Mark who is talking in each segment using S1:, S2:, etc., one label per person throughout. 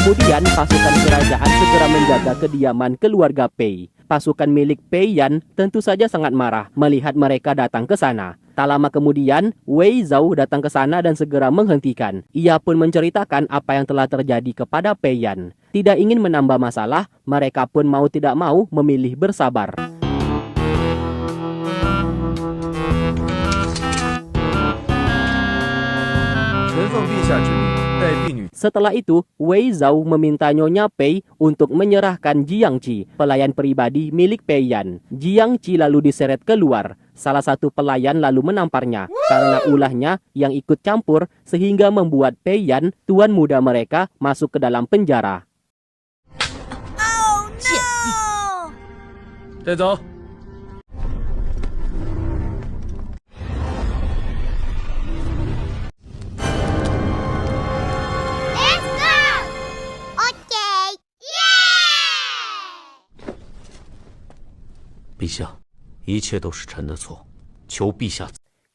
S1: Kemudian pasukan kerajaan segera menjaga kediaman keluarga Pei. Pasukan milik Pei Yan tentu saja sangat marah melihat mereka datang ke sana. Tak lama kemudian, Wei Zhao datang ke sana dan segera menghentikan. Ia pun menceritakan apa yang telah terjadi kepada Pei Yan. Tidak ingin menambah masalah, mereka pun mau tidak mau memilih bersabar. Setelah itu, Wei Zhao meminta Nyonya Pei untuk menyerahkan Jiangqi, pelayan pribadi milik Pei Yan. Jiangqi lalu diseret keluar. Salah satu pelayan lalu menamparnya karena ulahnya yang ikut campur sehingga membuat Pei Yan, tuan muda mereka, masuk ke dalam penjara.
S2: Oh no!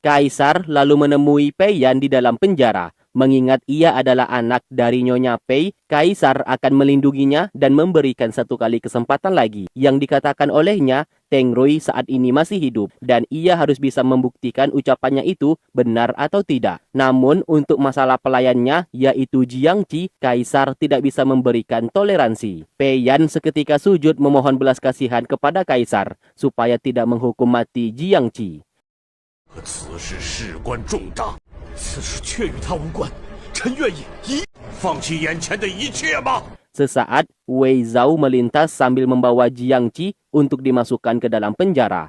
S1: Kaisar lalu menemui Pei Yan di dalam penjara. Mengingat ia adalah anak dari Nyonya Pei, Kaisar akan melindunginya dan memberikan satu kali kesempatan lagi. Yang dikatakan olehnya, Teng Rui saat ini masih hidup dan ia harus bisa membuktikan ucapannya itu benar atau tidak. Namun untuk masalah pelayannya, yaitu Jiangqi, Kaisar tidak bisa memberikan toleransi. Pei Yan seketika sujud memohon belas kasihan kepada Kaisar supaya tidak menghukum mati Jiangqi. Sesaat, Wei Zhao melintas sambil membawa Jiangqi untuk dimasukkan ke dalam penjara.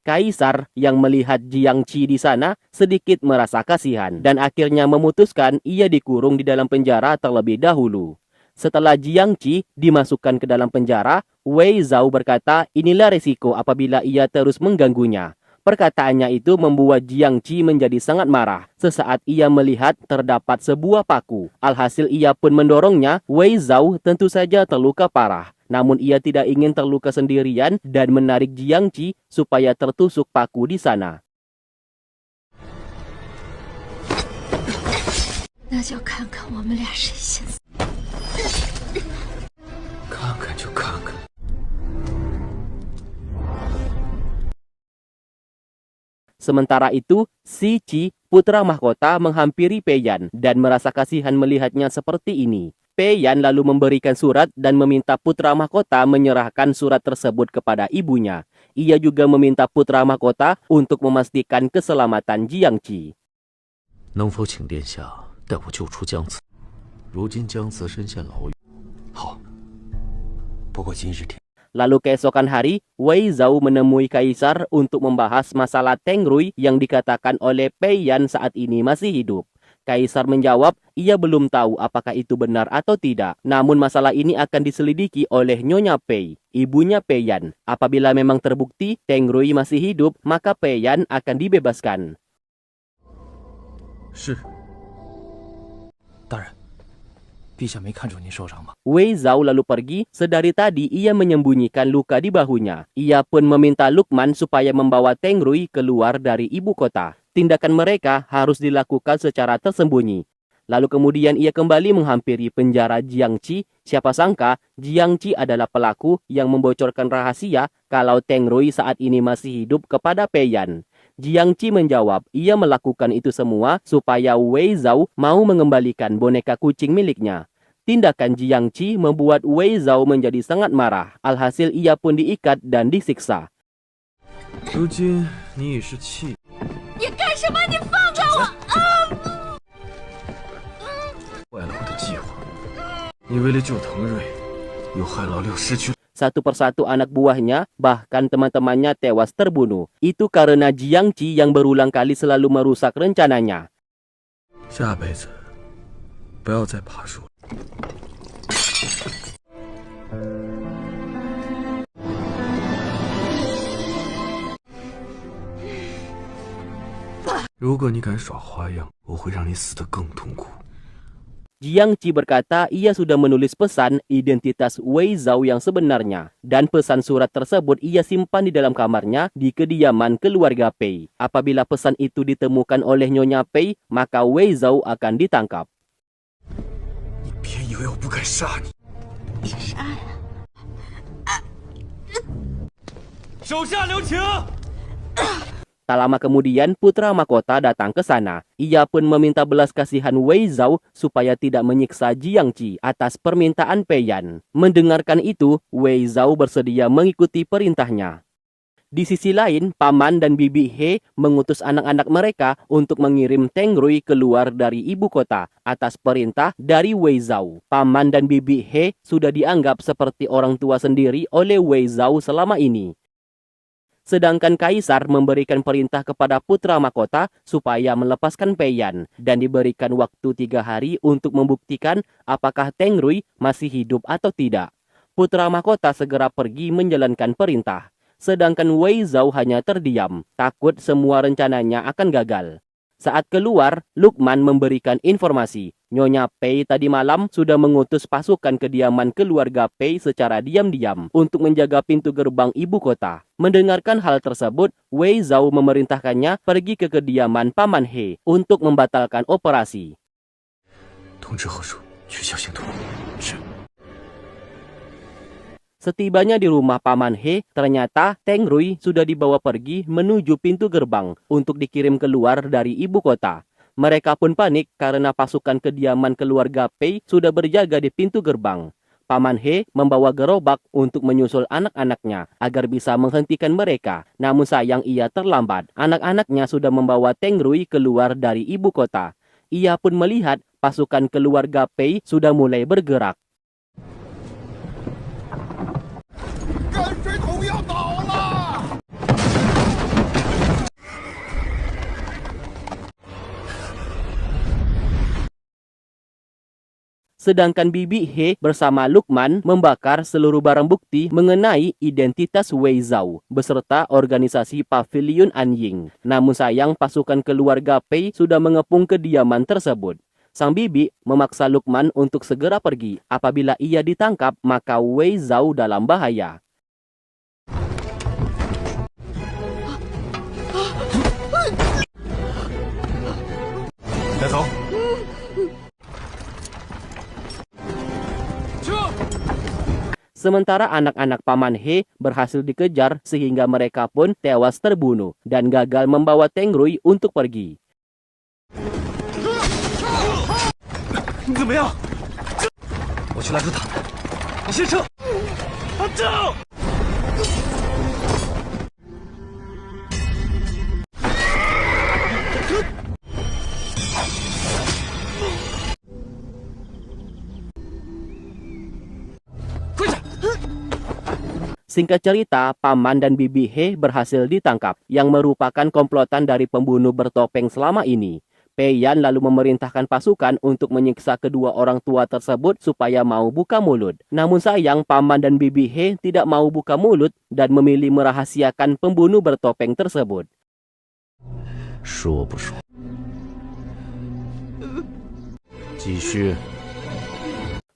S1: Kaisar yang melihat Jiangqi di sana sedikit merasa kasihan dan akhirnya memutuskan ia dikurung di dalam penjara terlebih dahulu. Setelah Jiangqi dimasukkan ke dalam penjara, Wei Zhao berkata inilah resiko apabila ia terus mengganggunya. Perkataannya itu membuat Jiangqi menjadi sangat marah. Sesaat ia melihat terdapat sebuah paku. Alhasil ia pun mendorongnya. Wei Zhao tentu saja terluka parah. Namun ia tidak ingin terluka sendirian dan menarik Jiangqi supaya tertusuk paku di sana. Sementara itu, Si Qi, putra mahkota, menghampiri Pei Yan dan merasa kasihan melihatnya seperti ini. Pei Yan lalu memberikan surat dan meminta putra mahkota menyerahkan surat tersebut kepada ibunya. Ia juga meminta putra mahkota untuk memastikan keselamatan Jiangqi. Lalu keesokan hari, Wei Zhao menemui Kaisar untuk membahas masalah Teng Rui yang dikatakan oleh Pei Yan saat ini masih hidup. Kaisar menjawab, ia belum tahu apakah itu benar atau tidak. Namun masalah ini akan diselidiki oleh Nyonya Pei, ibunya Pei Yan. Apabila memang terbukti Teng Rui masih hidup, maka Pei Yan akan dibebaskan. Wei Zhao lalu pergi. Sedari tadi ia menyembunyikan luka di bahunya. Ia pun meminta Lukman supaya membawa Teng Rui keluar dari ibu kota. Tindakan mereka harus dilakukan secara tersembunyi. Lalu kemudian ia kembali menghampiri penjara Jiangqi. Siapa sangka Jiangqi adalah pelaku yang membocorkan rahasia kalau Teng Rui saat ini masih hidup kepada Pei Yan. Jiangqi menjawab ia melakukan itu semua supaya Wei Zhao mau mengembalikan boneka kucing miliknya. Tindakan Jiangqi membuat Wei Zhao menjadi sangat marah. Alhasil ia pun diikat dan disiksa. Satu persatu anak buahnya, bahkan teman-temannya tewas terbunuh. Itu karena Jiangqi yang berulang kali selalu merusak rencananya.
S3: 如果你敢耍花样，我会让你死得更痛苦。
S1: Jiang Qi berkata ia sudah menulis pesan identitas Wei Zhao yang sebenarnya, dan pesan surat tersebut ia simpan di dalam kamarnya di kediaman keluarga Pei. Apabila pesan itu ditemukan oleh Nyonya Pei, maka Wei Zhao akan ditangkap.
S2: 你别以为我不敢杀你！
S3: 杀呀！
S2: 手下留情！
S1: Tak lama kemudian, putra mahkota datang ke sana. Ia pun meminta belas kasihan Wei Zhao supaya tidak menyiksa Jiang Qi atas permintaan Pei Yan. Mendengarkan itu, Wei Zhao bersedia mengikuti perintahnya. Di sisi lain, Paman dan Bibi He mengutus anak-anak mereka untuk mengirim Teng Rui keluar dari ibu kota atas perintah dari Wei Zhao. Paman dan Bibi He sudah dianggap seperti orang tua sendiri oleh Wei Zhao selama ini. Sedangkan Kaisar memberikan perintah kepada putra mahkota supaya melepaskan Pei Yan dan diberikan waktu 3 hari untuk membuktikan apakah Teng Rui masih hidup atau tidak. Putra mahkota segera pergi menjalankan perintah. Sedangkan Wei Zhao hanya terdiam, takut semua rencananya akan gagal. Saat keluar, Lukman memberikan informasi. Nyonya Pei tadi malam sudah mengutus pasukan kediaman keluarga Pei secara diam-diam untuk menjaga pintu gerbang ibu kota. Mendengarkan hal tersebut, Wei Zhao memerintahkannya pergi ke kediaman Paman He untuk membatalkan operasi.
S2: 通知后属取消行动。是。
S1: Setibanya di rumah Paman He, ternyata Teng Rui sudah dibawa pergi menuju pintu gerbang untuk dikirim keluar dari ibu kota. Mereka pun panik karena pasukan kediaman keluarga Pei sudah berjaga di pintu gerbang. Paman He membawa gerobak untuk menyusul anak-anaknya agar bisa menghentikan mereka. Namun sayang ia terlambat. Anak-anaknya sudah membawa Teng Rui keluar dari ibu kota. Ia pun melihat pasukan keluarga Pei sudah mulai bergerak. Sedangkan Bibi He bersama Lukman membakar seluruh barang bukti mengenai identitas Wei Zhao beserta organisasi Pavilion Anying. Namun sayang pasukan keluarga Pei sudah mengepung kediaman tersebut. Sang bibi memaksa Lukman untuk segera pergi. Apabila ia ditangkap, maka Wei Zhao dalam bahaya. Sementara anak-anak Paman He berhasil dikejar sehingga mereka pun tewas terbunuh dan gagal membawa Teng Rui untuk pergi.
S2: 你怎么样？我去拉住他，你先撤！撤！
S1: Singkat cerita, Paman dan Bibi He berhasil ditangkap, yang merupakan komplotan dari pembunuh bertopeng selama ini. Pei Yan lalu memerintahkan pasukan untuk menyiksa kedua orang tua tersebut supaya mau buka mulut. Namun sayang, Paman dan Bibi He tidak mau buka mulut dan memilih merahasiakan pembunuh bertopeng tersebut.
S2: 说不说？继续。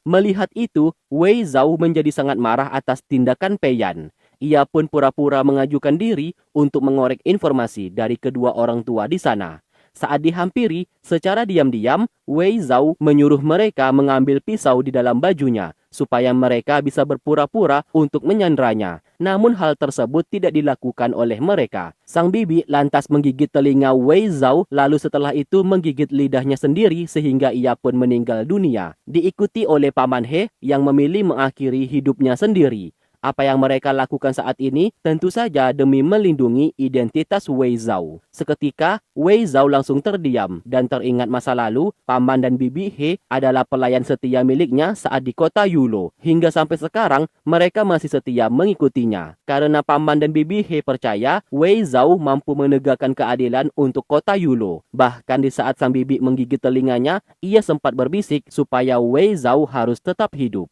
S1: Melihat itu, Wei Zhao menjadi sangat marah atas tindakan Pei Yan. Ia pun pura-pura mengajukan diri untuk mengorek informasi dari kedua orang tua di sana. Saat dihampiri, secara diam-diam, Wei Zhao menyuruh mereka mengambil pisau di dalam bajunya supaya mereka bisa berpura-pura untuk menyanderanya. Namun hal tersebut tidak dilakukan oleh mereka. Sang bibi lantas menggigit telinga Wei Zhao, lalu setelah itu menggigit lidahnya sendiri sehingga ia pun meninggal dunia. Diikuti oleh Paman He yang memilih mengakhiri hidupnya sendiri. Apa yang mereka lakukan saat ini tentu saja demi melindungi identitas Wei Zhao. Seketika, Wei Zhao langsung terdiam dan teringat masa lalu, Paman dan Bibi He adalah pelayan setia miliknya saat di kota Yulo. Hingga sampai sekarang, mereka masih setia mengikutinya. Karena Paman dan Bibi He percaya, Wei Zhao mampu menegakkan keadilan untuk kota Yulo. Bahkan di saat sang bibi menggigit telinganya, ia sempat berbisik supaya Wei Zhao harus tetap hidup.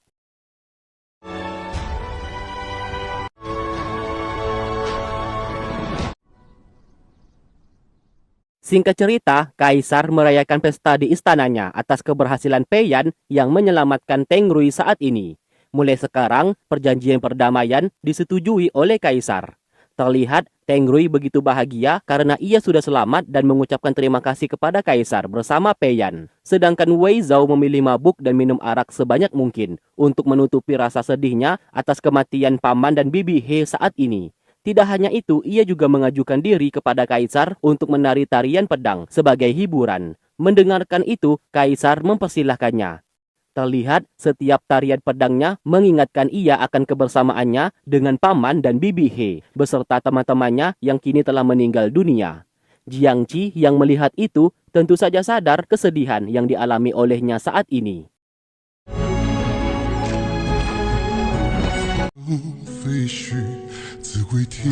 S1: Singkat cerita, Kaisar merayakan pesta di istananya atas keberhasilan Pei Yan yang menyelamatkan Teng Rui saat ini. Mulai sekarang, perjanjian perdamaian disetujui oleh Kaisar. Terlihat Teng Rui begitu bahagia karena ia sudah selamat dan mengucapkan terima kasih kepada Kaisar bersama Pei Yan. Sedangkan Wei Zhao memilih mabuk dan minum arak sebanyak mungkin untuk menutupi rasa sedihnya atas kematian paman dan bibi He saat ini. Tidak hanya itu, ia juga mengajukan diri kepada Kaisar untuk menari tarian pedang sebagai hiburan. Mendengarkan itu, Kaisar mempersilahkannya. Terlihat setiap tarian pedangnya mengingatkan ia akan kebersamaannya dengan paman dan bibi He beserta teman-temannya yang kini telah meninggal dunia. Jiang Qi yang melihat itu tentu saja sadar kesedihan yang dialami olehnya saat ini.
S3: 飞絮自归啼，雨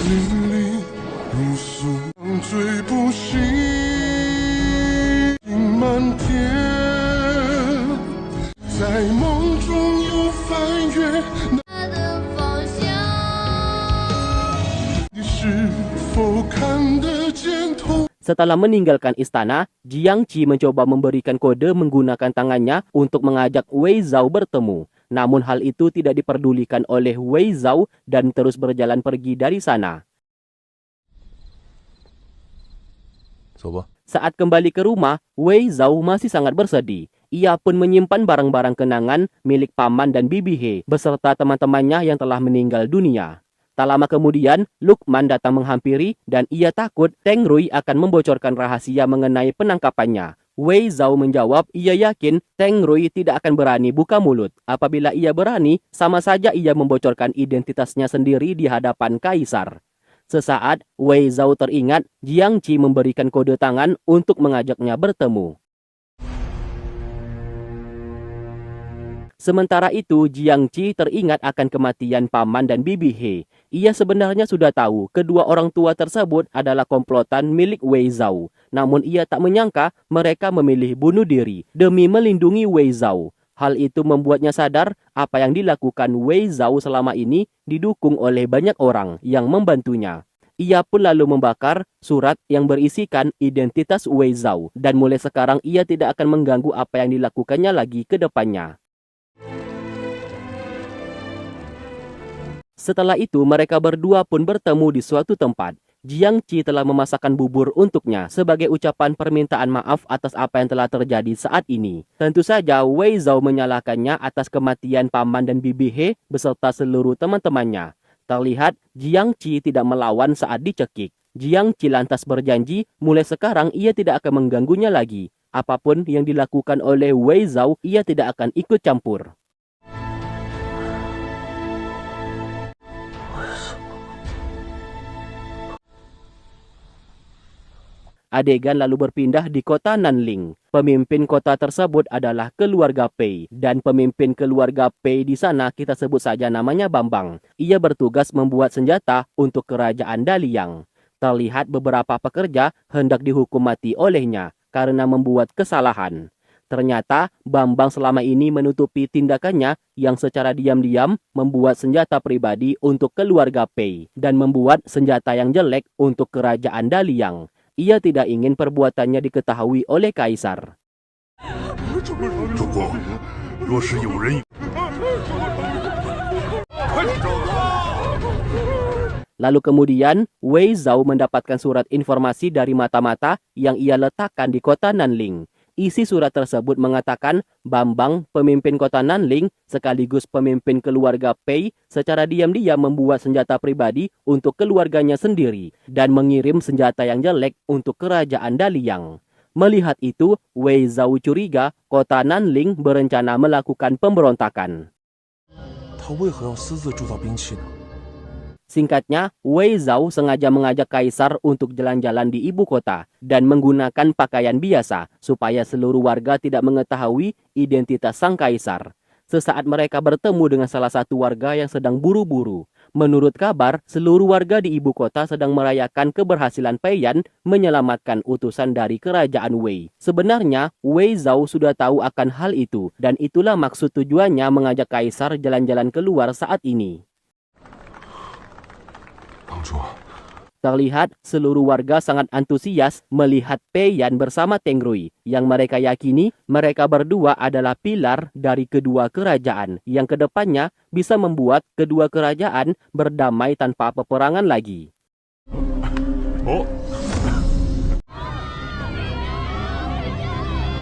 S3: 淋漓如诉，醉不醒，漫天，在梦中又翻越那的方向，你是否看得见痛？
S1: Setelah meninggalkan istana, Jiang Qi mencoba memberikan kode menggunakan tangannya untuk mengajak Wei Zhao bertemu. Namun hal itu tidak diperdulikan oleh Wei Zhao dan terus berjalan pergi dari sana. Saat kembali ke rumah, Wei Zhao masih sangat bersedih. Ia pun menyimpan barang-barang kenangan milik paman dan bibi He beserta teman-temannya yang telah meninggal dunia. Tak lama kemudian, Luqman datang menghampiri dan ia takut Teng Rui akan membocorkan rahasia mengenai penangkapannya. Wei Zhao menjawab ia yakin Teng Rui tidak akan berani buka mulut. Apabila ia berani, sama saja ia membocorkan identitasnya sendiri di hadapan Kaisar. Sesaat, Wei Zhao teringat Jiang Qi memberikan kode tangan untuk mengajaknya bertemu. Sementara itu, Jiang Qi teringat akan kematian paman dan bibi He. Ia sebenarnya sudah tahu kedua orang tua tersebut adalah komplotan milik Wei Zhao. Namun ia tak menyangka mereka memilih bunuh diri demi melindungi Wei Zhao. Hal itu membuatnya sadar apa yang dilakukan Wei Zhao selama ini didukung oleh banyak orang yang membantunya. Ia pun lalu membakar surat yang berisikan identitas Wei Zhao dan mulai sekarang ia tidak akan mengganggu apa yang dilakukannya lagi ke depannya. Setelah itu, mereka berdua pun bertemu di suatu tempat. Jiang Qi telah memasakkan bubur untuknya sebagai ucapan permintaan maaf atas apa yang telah terjadi saat ini. Tentu saja, Wei Zhao menyalahkannya atas kematian paman dan bibi He beserta seluruh teman-temannya. Terlihat, Jiang Qi tidak melawan saat dicekik. Jiang Qi lantas berjanji, mulai sekarang ia tidak akan mengganggunya lagi. Apapun yang dilakukan oleh Wei Zhao, ia tidak akan ikut campur. Adegan lalu berpindah di kota Nanling. Pemimpin kota tersebut adalah keluarga Pei. Dan pemimpin keluarga Pei di sana kita sebut saja namanya Bambang. Ia bertugas membuat senjata untuk kerajaan Daliang. Terlihat beberapa pekerja hendak dihukum mati olehnya karena membuat kesalahan. Ternyata Bambang selama ini menutupi tindakannya yang secara diam-diam membuat senjata pribadi untuk keluarga Pei. Dan membuat senjata yang jelek untuk kerajaan Daliang. Ia tidak ingin perbuatannya diketahui oleh Kaisar. Lalu kemudian, Wei Zhao mendapatkan surat informasi dari mata-mata yang ia letakkan di kota Nanling. Isi surat tersebut mengatakan Bambang, pemimpin kota Nanling, sekaligus pemimpin keluarga Pei, secara diam-diam membuat senjata pribadi untuk keluarganya sendiri dan mengirim senjata yang jelek untuk kerajaan Daliang. Melihat itu, Wei Zhao curiga kota Nanling berencana melakukan pemberontakan. Singkatnya, Wei Zhao sengaja mengajak Kaisar untuk jalan-jalan di ibu kota dan menggunakan pakaian biasa supaya seluruh warga tidak mengetahui identitas sang Kaisar. Sesaat mereka bertemu dengan salah satu warga yang sedang buru-buru. Menurut kabar, seluruh warga di ibu kota sedang merayakan keberhasilan Pei Yan menyelamatkan utusan dari kerajaan Wei. Sebenarnya, Wei Zhao sudah tahu akan hal itu dan itulah maksud tujuannya mengajak Kaisar jalan-jalan keluar saat ini. Terlihat seluruh warga sangat antusias melihat Pei Yan bersama Teng Rui, yang mereka yakini mereka berdua adalah pilar dari kedua kerajaan yang kedepannya bisa membuat kedua kerajaan berdamai tanpa peperangan lagi.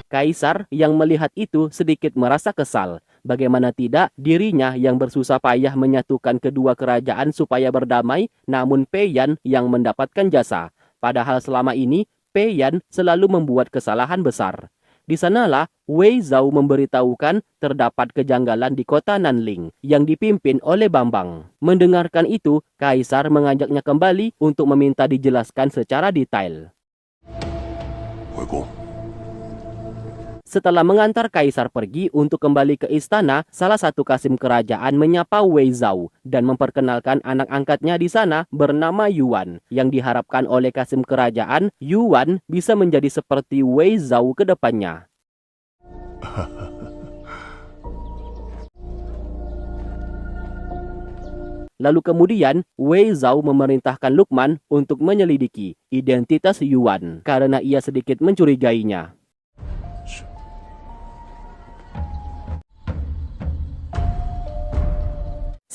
S1: Kaisar yang melihat itu sedikit merasa kesal. Bagaimana tidak, dirinya yang bersusah payah menyatukan kedua kerajaan supaya berdamai, namun Pei Yan yang mendapatkan jasa. Padahal selama ini, Pei Yan selalu membuat kesalahan besar. Di sanalah Wei Zhao memberitahukan terdapat kejanggalan di kota Nanling yang dipimpin oleh Bambang. Mendengarkan itu, Kaisar mengajaknya kembali untuk meminta dijelaskan secara detail. Setelah mengantar Kaisar pergi untuk kembali ke istana, salah satu kasim kerajaan menyapa Wei Zhao dan memperkenalkan anak angkatnya di sana bernama Yuan, yang diharapkan oleh kasim kerajaan, Yuan bisa menjadi seperti Wei Zhao ke depannya. Lalu kemudian, Wei Zhao memerintahkan Luqman untuk menyelidiki identitas Yuan karena ia sedikit mencurigainya.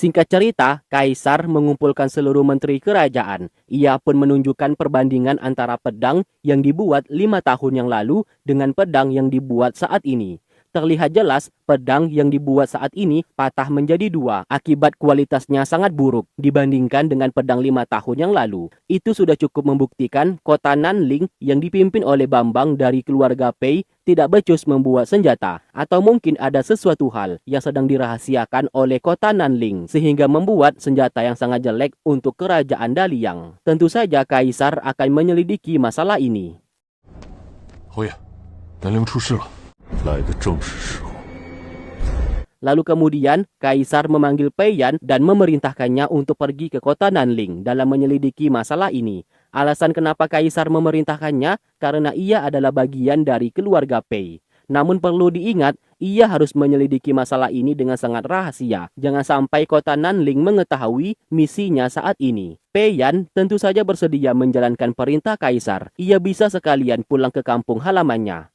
S1: Singkat cerita, Kaisar mengumpulkan seluruh menteri kerajaan. Ia pun menunjukkan perbandingan antara pedang yang dibuat 5 tahun yang lalu dengan pedang yang dibuat saat ini. Terlihat jelas, pedang yang dibuat saat ini patah menjadi 2 akibat kualitasnya sangat buruk dibandingkan dengan pedang 5 tahun yang lalu. Itu sudah cukup membuktikan kota Nanling yang dipimpin oleh Bambang dari keluarga Pei tidak becus membuat senjata, atau mungkin ada sesuatu hal yang sedang dirahasiakan oleh kota Nanling sehingga membuat senjata yang sangat jelek untuk kerajaan Daliang. Tentu saja Kaisar akan menyelidiki masalah ini.
S3: 侯爷，南陵出事了，来的正是时候。
S1: Lalu kemudian, Kaisar memanggil Pei Yan dan memerintahkannya untuk pergi ke kota Nanling dalam menyelidiki masalah ini. Alasan kenapa Kaisar memerintahkannya karena ia adalah bagian dari keluarga Pei. Namun perlu diingat, ia harus menyelidiki masalah ini dengan sangat rahasia. Jangan sampai kota Nanling mengetahui misinya saat ini. Pei Yan tentu saja bersedia menjalankan perintah Kaisar. Ia bisa sekalian pulang ke kampung halamannya.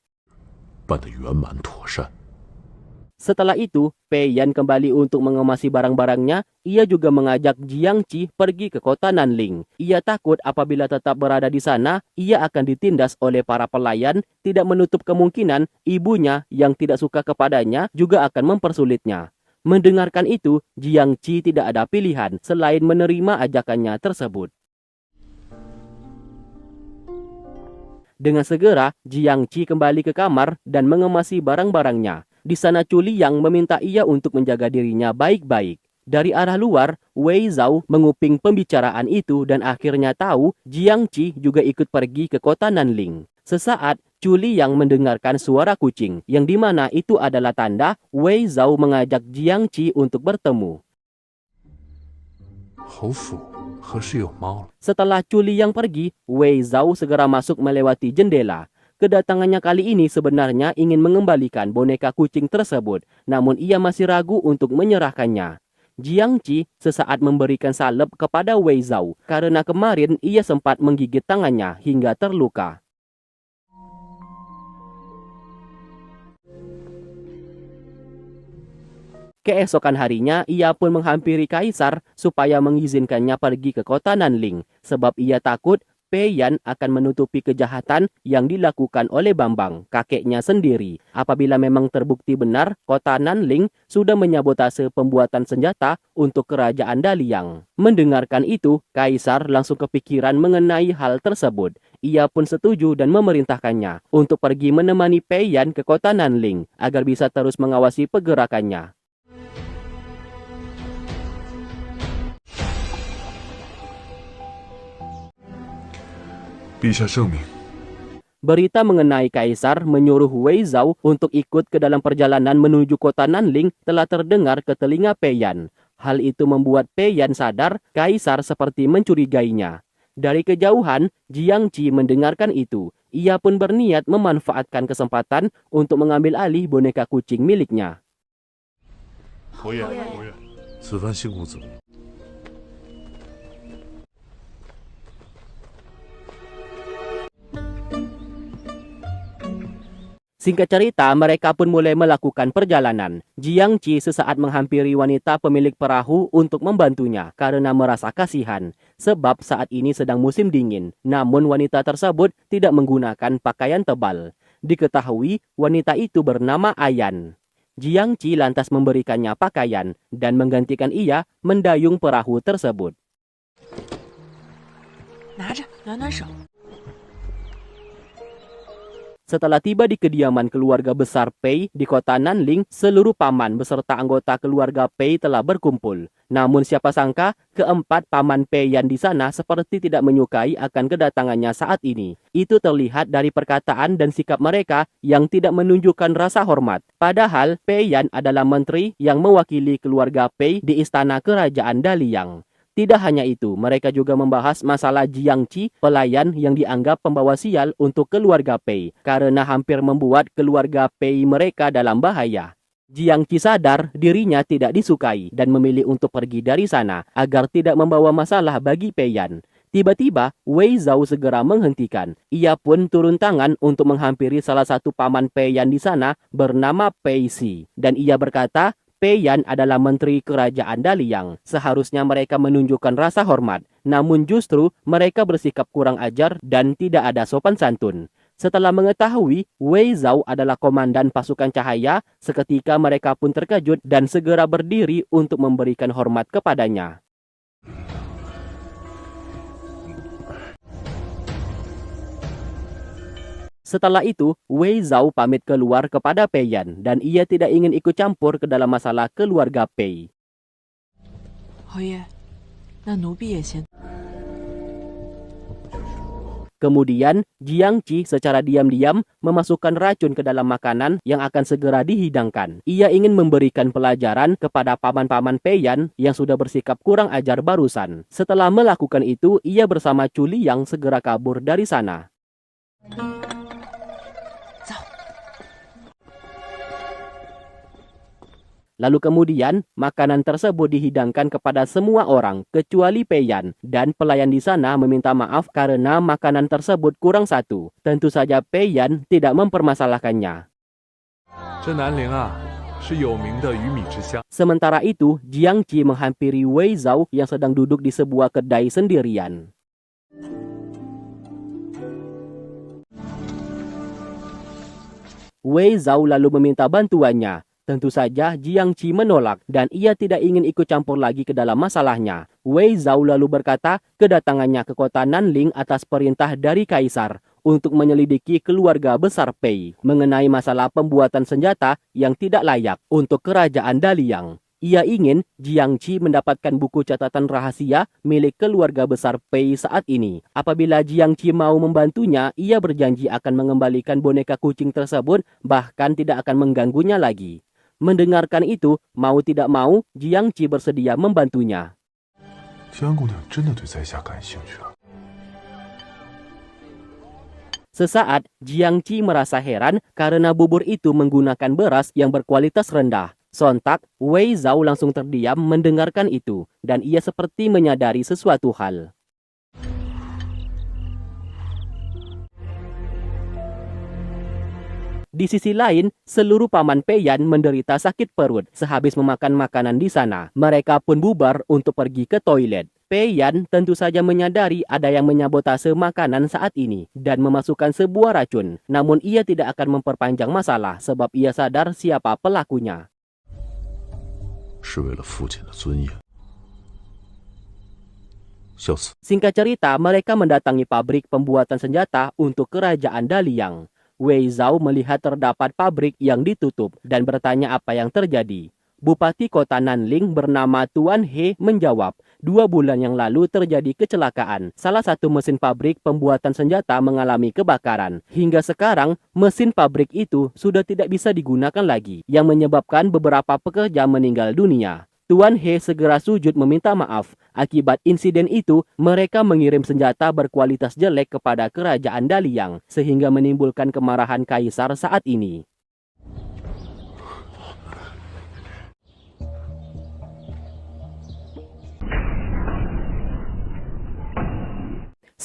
S3: 办得圆满妥善。
S1: Setelah itu, Pei Yan kembali untuk mengemasi barang-barangnya. Ia juga mengajak Jiang Qi pergi ke kota Nanling. Ia takut apabila tetap berada di sana, ia akan ditindas oleh para pelayan. Tidak menutup kemungkinan ibunya yang tidak suka kepadanya juga akan mempersulitnya. Mendengarkan itu, Jiang Qi tidak ada pilihan selain menerima ajakannya tersebut. Dengan segera, Jiang Qi kembali ke kamar dan mengemasi barang-barangnya. Di sana Chu Liyang meminta ia untuk menjaga dirinya baik-baik. Dari arah luar, Wei Zhao menguping pembicaraan itu dan akhirnya tahu Jiang Qi juga ikut pergi ke kota Nanling. Sesaat, Chu Liyang mendengarkan suara kucing, yang dimana itu adalah tanda Wei Zhao mengajak Jiang Qi untuk bertemu.
S3: 侯府何时有猫了？
S1: Setelah Chu Liyang pergi, Wei Zhao segera masuk melewati jendela. Kedatangannya kali ini sebenarnya ingin mengembalikan boneka kucing tersebut, namun ia masih ragu untuk menyerahkannya. Jiang Qi sesaat memberikan salep kepada Wei Zhao karena kemarin ia sempat menggigit tangannya hingga terluka. Keesokan harinya, ia pun menghampiri Kaisar supaya mengizinkannya pergi ke kota Nanling, sebab ia takut Pei Yan akan menutupi kejahatan yang dilakukan oleh Bambang, kakeknya sendiri. Apabila memang terbukti benar, kota Nanling sudah menyabotase pembuatan senjata untuk kerajaan Daliang. Mendengarkan itu, Kaisar langsung kepikiran mengenai hal tersebut. Ia pun setuju dan memerintahkannya untuk pergi menemani Pei Yan ke kota Nanling agar bisa terus mengawasi pergerakannya. Berita mengenai Kaisar menyuruh Wei Zhao untuk ikut ke dalam perjalanan menuju kota Nanling telah terdengar ke telinga Pei Yan. Hal itu membuat Pei Yan sadar Kaisar seperti mencurigainya. Dari kejauhan, Jiang Qi mendengarkan itu. Ia pun berniat memanfaatkan kesempatan untuk mengambil alih boneka kucing miliknya.
S3: 侯爷，此番新公子
S1: Singkat cerita, mereka pun mulai melakukan perjalanan. Jiang Qi sesaat menghampiri wanita pemilik perahu untuk membantunya karena merasa kasihan. Sebab saat ini sedang musim dingin, namun wanita tersebut tidak menggunakan pakaian tebal. Diketahui wanita itu bernama Ayan. Jiang Qi lantas memberikannya pakaian dan menggantikan ia mendayung perahu tersebut.
S4: 拿着，暖暖手。
S1: Setelah tiba di kediaman keluarga besar Pei di kota Nanling, seluruh paman beserta anggota keluarga Pei telah berkumpul. Namun siapa sangka, keempat paman Pei yang di sana seperti tidak menyukai akan kedatangannya saat ini. Itu terlihat dari perkataan dan sikap mereka yang tidak menunjukkan rasa hormat. Padahal Pei Yan adalah menteri yang mewakili keluarga Pei di istana kerajaan Daliang. Tidak hanya itu, mereka juga membahas masalah Jiang Qi, pelayan yang dianggap pembawa sial untuk keluarga Pei, karena hampir membuat keluarga Pei mereka dalam bahaya. Jiang Qi sadar dirinya tidak disukai dan memilih untuk pergi dari sana agar tidak membawa masalah bagi Pei Yan. Tiba-tiba, Wei Zhao segera menghentikan. Ia pun turun tangan untuk menghampiri salah satu paman Pei Yan di sana bernama Pei Si. Dan ia berkata, Pei Yan adalah menteri kerajaan Daliang. Seharusnya mereka menunjukkan rasa hormat. Namun justru mereka bersikap kurang ajar dan tidak ada sopan santun. Setelah mengetahui Wei Zhao adalah komandan pasukan cahaya, seketika mereka pun terkejut dan segera berdiri untuk memberikan hormat kepadanya. Setelah itu, Wei Zhao pamit keluar kepada Pei Yan dan ia tidak ingin ikut campur ke dalam masalah keluarga Pei.
S4: 侯爷，那奴婢也先。
S1: Kemudian, Jiang Qi secara diam-diam memasukkan racun ke dalam makanan yang akan segera dihidangkan. Ia ingin memberikan pelajaran kepada paman-paman Pei Yan yang sudah bersikap kurang ajar barusan. Setelah melakukan itu, ia bersama Chu Liyang segera kabur dari sana. Lalu kemudian, makanan tersebut dihidangkan kepada semua orang, kecuali Pei Yan. Dan pelayan di sana meminta maaf karena makanan tersebut kurang satu. Tentu saja Pei Yan tidak mempermasalahkannya. Sementara itu, Jiang Qi menghampiri Wei Zhao yang sedang duduk di sebuah kedai sendirian. Wei Zhao lalu meminta bantuannya. Tentu saja Jiang Qi menolak dan ia tidak ingin ikut campur lagi ke dalam masalahnya. Wei Zhao lalu berkata kedatangannya ke kota Nanling atas perintah dari Kaisar untuk menyelidiki keluarga besar Pei mengenai masalah pembuatan senjata yang tidak layak untuk kerajaan Daliang. Ia ingin Jiang Qi mendapatkan buku catatan rahasia milik keluarga besar Pei saat ini. Apabila Jiang Qi mau membantunya, ia berjanji akan mengembalikan boneka kucing tersebut, bahkan tidak akan mengganggunya lagi. Mendengarkan itu, mau tidak mau, Jiang Qi bersedia membantunya. Sesaat, Jiang Qi merasa heran karena bubur itu menggunakan beras yang berkualitas rendah. Sontak, Wei Zhao langsung terdiam mendengarkan itu, dan ia seperti menyadari sesuatu hal. Di sisi lain, seluruh paman Pei Yan menderita sakit perut sehabis memakan makanan di sana. Mereka pun bubar untuk pergi ke toilet. Pei Yan tentu saja menyadari ada yang menyabotase makanan saat ini dan memasukkan sebuah racun. Namun ia tidak akan memperpanjang masalah sebab ia sadar siapa pelakunya. Singkat cerita, mereka mendatangi pabrik pembuatan senjata untuk kerajaan Daliang. Wei Zhao melihat terdapat pabrik yang ditutup dan bertanya apa yang terjadi. Bupati kota Nanling bernama Tuan He menjawab, 2 bulan yang lalu terjadi kecelakaan. Salah satu mesin pabrik pembuatan senjata mengalami kebakaran. Hingga sekarang, mesin pabrik itu sudah tidak bisa digunakan lagi, yang menyebabkan beberapa pekerja meninggal dunia. Tuan He segera sujud meminta maaf. Akibat insiden itu, mereka mengirim senjata berkualitas jelek kepada kerajaan Daliang, sehingga menimbulkan kemarahan kaisar saat ini.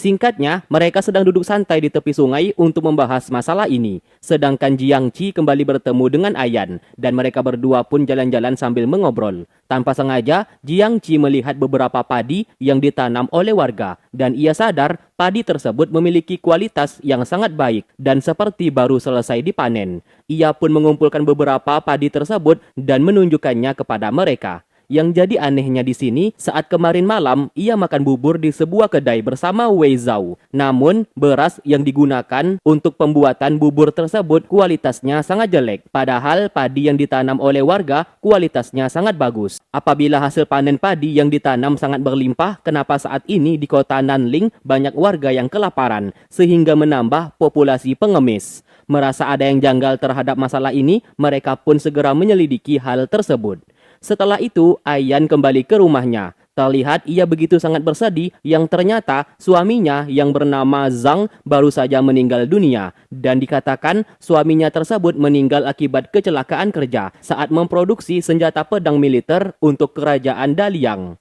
S1: Singkatnya, mereka sedang duduk santai di tepi sungai untuk membahas masalah ini. Sedangkan Jiang Qi kembali bertemu dengan Ayan, dan mereka berdua pun jalan-jalan sambil mengobrol. Tanpa sengaja, Jiang Qi melihat beberapa padi yang ditanam oleh warga, dan ia sadar padi tersebut memiliki kualitas yang sangat baik dan seperti baru selesai dipanen. Ia pun mengumpulkan beberapa padi tersebut dan menunjukkannya kepada mereka. Yang jadi anehnya di sini, saat kemarin malam, ia makan bubur di sebuah kedai bersama Wei Zhao. Namun, beras yang digunakan untuk pembuatan bubur tersebut kualitasnya sangat jelek. Padahal, padi yang ditanam oleh warga kualitasnya sangat bagus. Apabila hasil panen padi yang ditanam sangat berlimpah, kenapa saat ini di kota Nanling banyak warga yang kelaparan, sehingga menambah populasi pengemis? Merasa ada yang janggal terhadap masalah ini, mereka pun segera menyelidiki hal tersebut. Setelah itu, Ayan kembali ke rumahnya. Terlihat ia begitu sangat bersedih yang ternyata suaminya yang bernama Zhang baru saja meninggal dunia. Dan dikatakan suaminya tersebut meninggal akibat kecelakaan kerja saat memproduksi senjata pedang militer untuk kerajaan Daliang.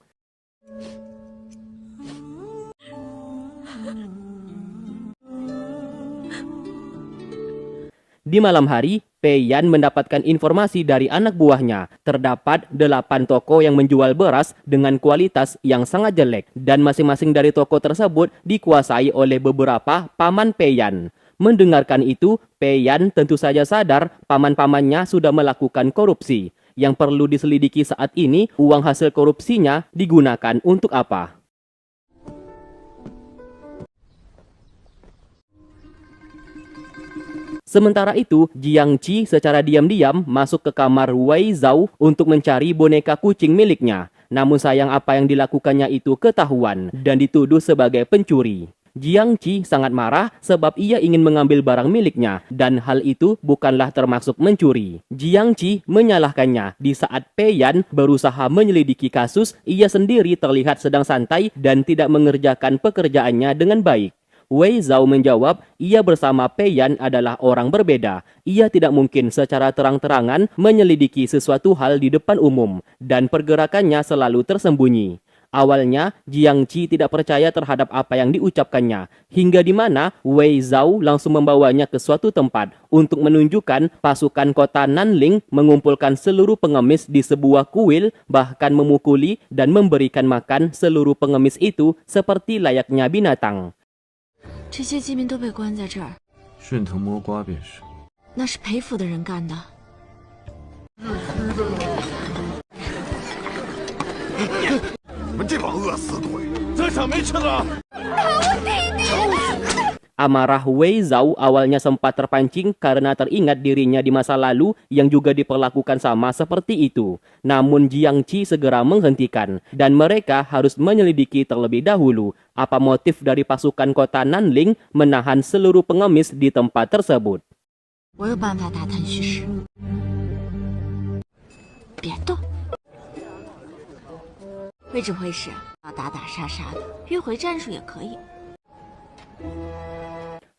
S1: Di malam hari, Pei Yan mendapatkan informasi dari anak buahnya. Terdapat 8 toko yang menjual beras dengan kualitas yang sangat jelek. Dan masing-masing dari toko tersebut dikuasai oleh beberapa paman Pei Yan. Mendengarkan itu, Pei Yan tentu saja sadar paman-pamannya sudah melakukan korupsi. Yang perlu diselidiki saat ini, uang hasil korupsinya digunakan untuk apa? Sementara itu, Jiang Qi secara diam-diam masuk ke kamar Wei Zhao untuk mencari boneka kucing miliknya. Namun sayang apa yang dilakukannya itu ketahuan dan dituduh sebagai pencuri. Jiang Qi sangat marah sebab ia ingin mengambil barang miliknya dan hal itu bukanlah termasuk mencuri. Jiang Qi menyalahkannya di saat Pei Yan berusaha menyelidiki kasus, ia sendiri terlihat sedang santai dan tidak mengerjakan pekerjaannya dengan baik. Wei Zhao menjawab, ia bersama Pei Yan adalah orang berbeda. Ia tidak mungkin secara terang-terangan menyelidiki sesuatu hal di depan umum dan pergerakannya selalu tersembunyi. Awalnya, Jiang Qi tidak percaya terhadap apa yang diucapkannya, hingga di mana Wei Zhao langsung membawanya ke suatu tempat untuk menunjukkan pasukan kota Nanling mengumpulkan seluruh pengemis di sebuah kuil, bahkan memukuli dan memberikan makan seluruh pengemis itu seperti layaknya binatang.
S4: 这些饥民都被关在这儿，
S2: 顺藤摸瓜便是。
S4: 那是裴府的人干的。
S3: 你们这帮饿死鬼，在场没吃的。
S1: Amarah Wei Zhao awalnya sempat terpancing karena teringat dirinya di masa lalu yang juga diperlakukan sama seperti itu. Namun Jiang Qi segera menghentikan dan mereka harus menyelidiki terlebih dahulu apa motif dari pasukan kota Nanling menahan seluruh pengemis di tempat tersebut.
S4: 我有办法打探虚实。别动。位置会是打打杀杀的，迂回战术也可以。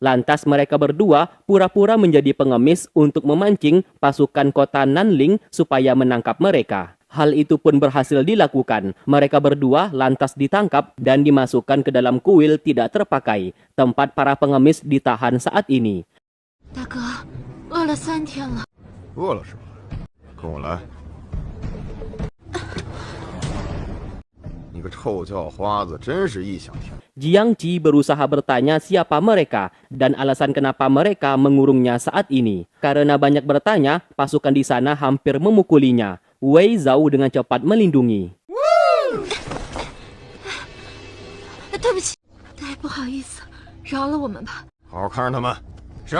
S1: Lantas mereka berdua pura-pura menjadi pengemis untuk memancing pasukan kota Nanling supaya menangkap mereka. Hal itu pun berhasil dilakukan. Mereka berdua lantas ditangkap dan dimasukkan ke dalam kuil tidak terpakai, tempat para pengemis ditahan saat ini.
S4: 大哥，饿了3天了。
S3: 饿了是吧？跟我来。你个臭叫花子，真是异想天开。
S1: Jiang Qi berusaha bertanya siapa mereka dan alasan kenapa mereka mengurungnya saat ini. Karena banyak bertanya, pasukan di sana hampir memukulinya. Wei Zhao dengan cepat melindungi.
S4: 对不起，不好意思，饶了我们吧。
S3: 好好看着他们。是。